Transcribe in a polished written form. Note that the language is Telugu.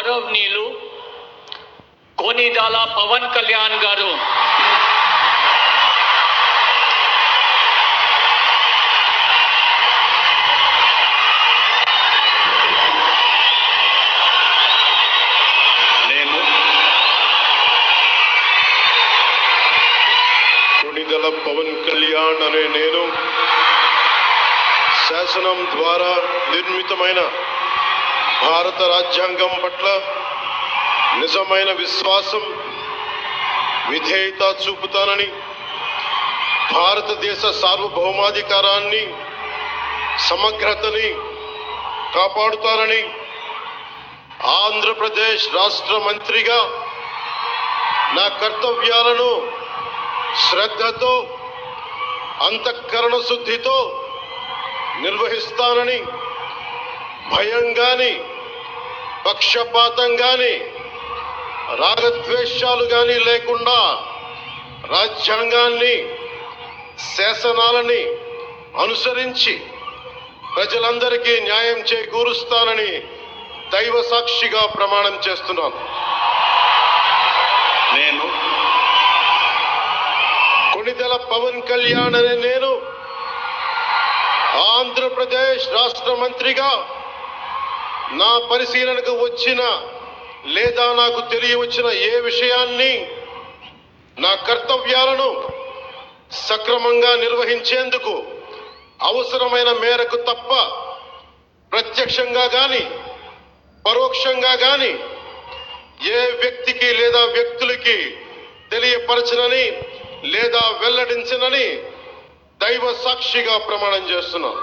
గౌరవనీయులు కొనిదాల పవన్ కళ్యాణ్ గారు కొనిదెల పవన్ కళ్యాణ్ అనే నేను శాసనం ద్వారా నిర్మితమైన భారత రాజ్యాంగం పట్ల నిజమైన విశ్వాసం విధేయత చూపుతానని, భారతదేశ సార్వభౌమాధికారాన్ని సమగ్రతని కాపాడుతానని, ఆంధ్రప్రదేశ్ రాష్ట్ర మంత్రిగా నా కర్తవ్యాలను శ్రద్ధతో అంతఃకరణ శుద్ధితో నిర్వహిస్తానని, భయం గాని పక్షపాతం గాని రాగద్వేషాలు గాని లేకుండా రాజ్యాంగాన్ని శాసనాలని అనుసరించి ప్రజలందరికీ న్యాయం చేకూరుస్తానని దైవ సాక్షిగా ప్రమాణం చేస్తున్నాను. నేను కొనిదెల పవన్ కళ్యాణ్ అనే నేను ఆంధ్రప్రదేశ్ రాష్ట్ర మంత్రిగా నా పరిశీలనకు వచ్చిన లేదా నాకు తెలియవచ్చిన ఏ విషయాన్ని నా కర్తవ్యాలను సక్రమంగా నిర్వహించేందుకు అవసరమైన మేరకు తప్ప ప్రత్యక్షంగా గాని పరోక్షంగా గాని ఏ వ్యక్తికి లేదా వ్యక్తులకి తెలియపరచనని లేదా వెల్లడించనని దైవ సాక్షిగా ప్రమాణం చేస్తున్నాను.